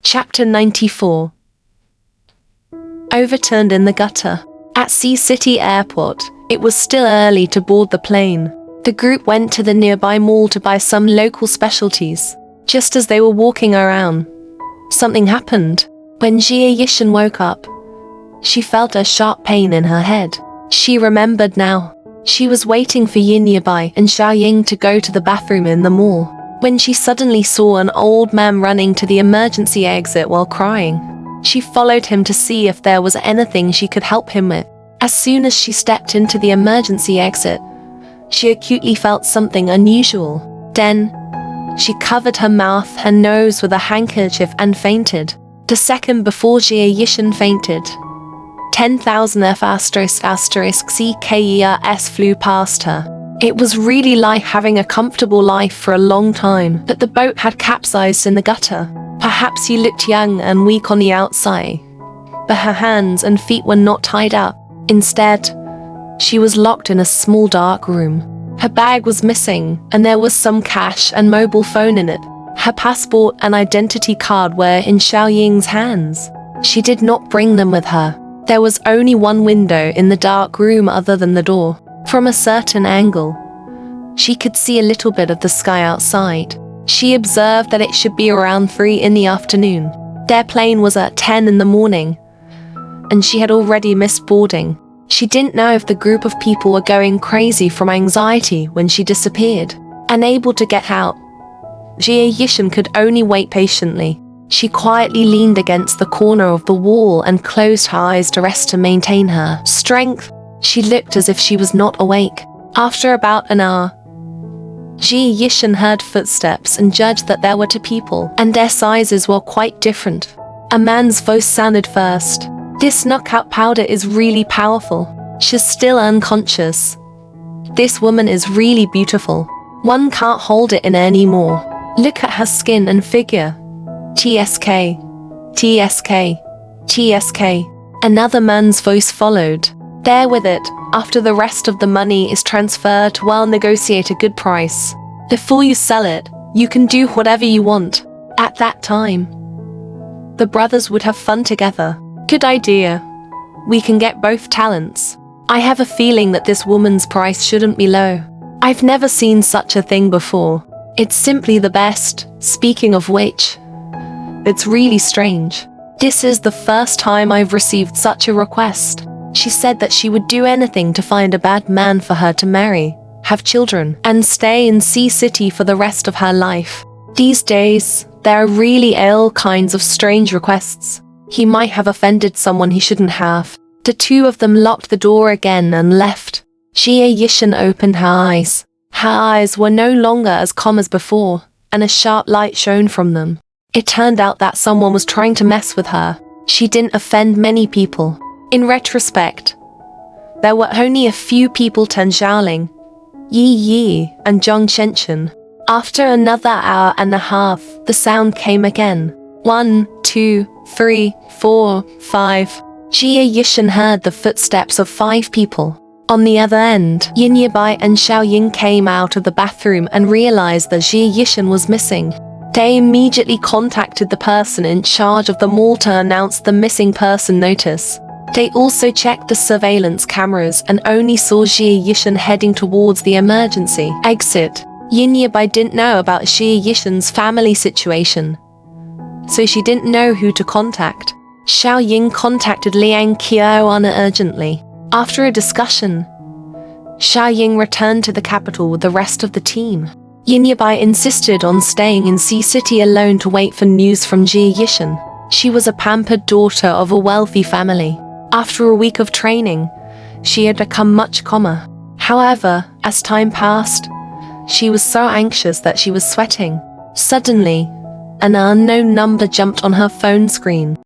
Chapter 94. Overturned in the gutter. At Sea City Airport, it was still early to board the plane. The group went to the nearby mall to buy some local specialties. Just as they were walking around, something happened. When Jia Yishan woke up, she felt a sharp pain in her head. She remembered now. She was waiting for Yin Yabai and Xiaoying to go to the bathroom in the mall, when she suddenly saw an old man running to the emergency exit while crying. She followed him to see if there was anything she could help him with. As soon as she stepped into the emergency exit, she acutely felt something unusual. Then, she covered her mouth and nose with a handkerchief and fainted. The second before Jia Yishan fainted, 10,000 F***CKERS flew past her. It was really like having a comfortable life for a long time, but the boat had capsized in the gutter. Perhaps she looked young and weak on the outside, but her hands and feet were not tied up. Instead, she was locked in a small dark room. Her bag was missing, and there was some cash and mobile phone in it. Her passport and identity card were in Xiaoying's hands. She did not bring them with her. There was only one window in the dark room other than the door. From a certain angle, she could see a little bit of the sky outside. She observed that it should be around 3 in the afternoon. Their plane was at 10 in the morning, and she had already missed boarding. She didn't know if the group of people were going crazy from anxiety when she disappeared. Unable to get out, Jia Yishan could only wait patiently. She quietly leaned against the corner of the wall and closed her eyes to rest to maintain her strength. She looked as if she was not awake. After about an hour, Jia Yishan heard footsteps and judged that there were 2 people, and their sizes were quite different. A man's voice sounded first. "This knockout powder is really powerful. She's still unconscious. This woman is really beautiful. One can't hold it in anymore. Look at her skin and figure. TSK, TSK, TSK. Another man's voice followed. "There with it. After the rest of the money is transferred, we'll negotiate a good price. Before you sell it, you can do whatever you want." At that time, the brothers would have fun together. "Good idea. We can get both talents. I have a feeling that this woman's price shouldn't be low. I've never seen such a thing before. It's simply the best. Speaking of which, it's really strange. This is the first time I've received such a request." She said that she would do anything to find a bad man for her to marry, have children, and stay in Sea City for the rest of her life. These days, there are really all kinds of strange requests. He might have offended someone he shouldn't have. The 2 of them locked the door again and left. Jia Yishan opened her eyes. Her eyes were no longer as calm as before, and a sharp light shone from them. It turned out that someone was trying to mess with her. She didn't offend many people. In retrospect, there were only a few people: Tan Xiaoling, Yi Yi, and Zhang Shenchen. After another hour and a half, the sound came again. 1, 2, 3, 4, 5. Jia Yishan heard the footsteps of 5 people. On the other end, Yin Yabai and Xiaoying came out of the bathroom and realized that Jia Yishan was missing. They immediately contacted the person in charge of the mall to announce the missing person notice. They also checked the surveillance cameras and only saw Jia Yishan heading towards the emergency exit. Yin Yabai didn't know about Jia Yishan's family situation, so she didn't know who to contact. Xiaoying contacted Liang Qiaoan urgently. After a discussion, Xiaoying returned to the capital with the rest of the team. Yin Yabai insisted on staying in Sea City alone to wait for news from Jia Yishan. She was a pampered daughter of a wealthy family. After a week of training, she had become much calmer. However, as time passed, she was so anxious that she was sweating. Suddenly, an unknown number jumped on her phone screen.